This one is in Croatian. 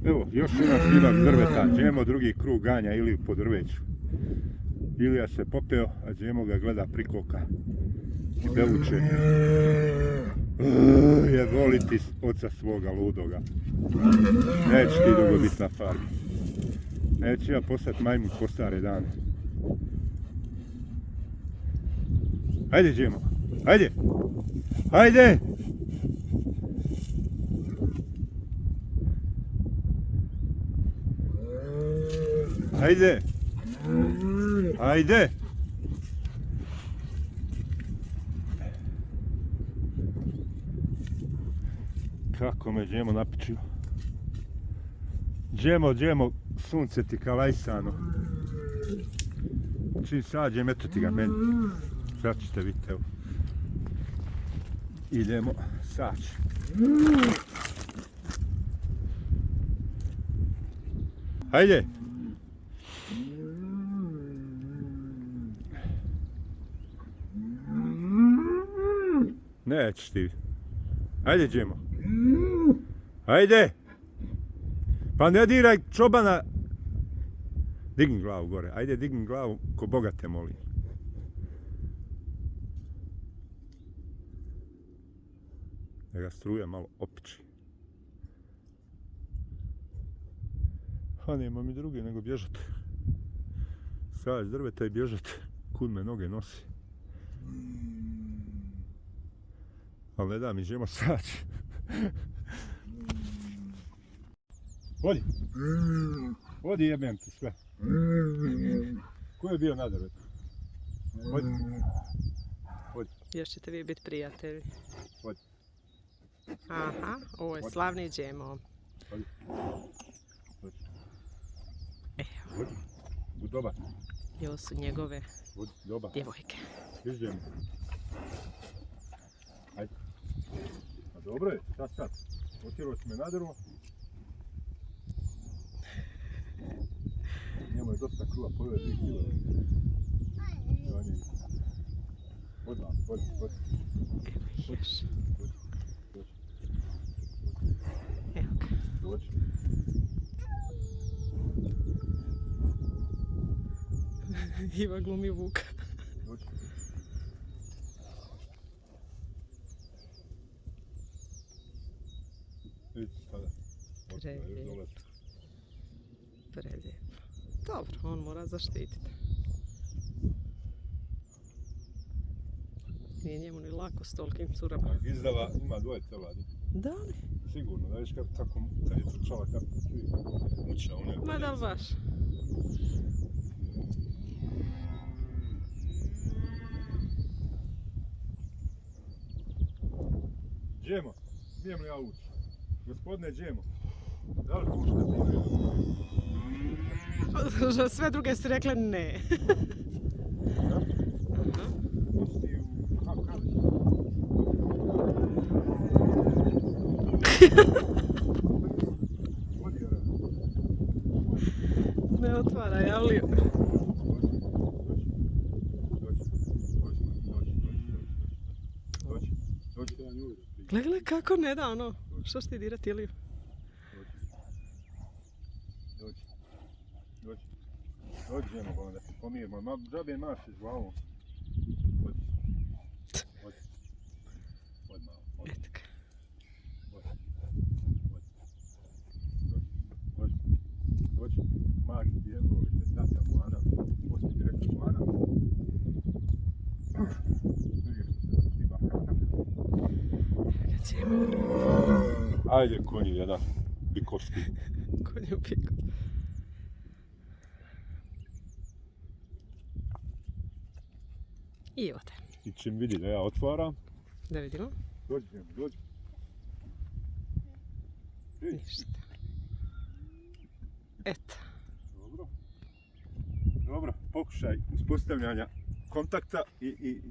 Evo, još jedan snimak drveta. Džemo drugi krug ganja ili po drveću. Ilija se popeo, a Džemo ga gleda prikoka. I bevuče. Je voliti oca svoga ludoga. Neće ti dugo biti na farmi. Neće ja postati majmun po stare dane. Hajde Džemo, hajde! Hajde! Hajde! Hajde! Kako me Džemo napičio. Džemo, sunce ti kalajsano. Čim sađem, eto ti ga meni. Sad ćete vidjeti, evo. Idemo saći. Hajde! Nećeš ti. Hajde Džemo. Hajde! Pa ne diraj čobana. Digni glavu gore. Ajde digni glavu ko Boga te molim. Da ga struja malo opiči. A nema mi druge nego bježat. Sad s drveta i bježat. Kud me noge nosi. Ali ne da mi Džemo saći. Vodi. Vodi jebem ti sve. Ko je bio na drvetu? Vodi. Vodi. Još ćete vi biti prijatelji. Vodi. Aha, ovo je slavni Džemo. Vodi. Vodi. Evo, Vodi. Bud dobar. i ovo su njegove Bud dobar. djevojke. Viš Džemo. Ajde. A dobro je, sad. Otjerao si me na drvo. Njemu je dosta kruva, pojeo je 2 kilo. Vodi. Evo ih još. Evo ga. Dođi. Iva glumi Vuka. Dođi. Vidite sada. Prelijepo. Dobro, on mora zaštititi. Nije njemu ni lako s tolikim curama. Izdava ima 2 teladi. Da li? Sigurno, da viš kako kad je trčala, kako svi muča u njegu. Ma da li baš? Džemo, smijem li ja ući? Gospodine Džemo, da li puštate? Sve druge su rekle ne. Da? Aha. Pusti u kavi. Vodi, Jara. Ne otvara, javlio. Dođi. Gle, kako ne da ono. Što će ti dirati Iliju? Dođi, Džemo, da se pomirimo. Ma džabe maši s glavom. Dođi malo. Eto ga. Dođi. Maši ti je, tata Moana. Poslije ti rekao Moana. Ajde, konji jedan. Bikovski. Konj u piku. I evo te. I čim vidi da ja otvaram. Da vidimo. Dođi. Ništa. Eto. Dobro, pokušaj uspostavljanja kontakta i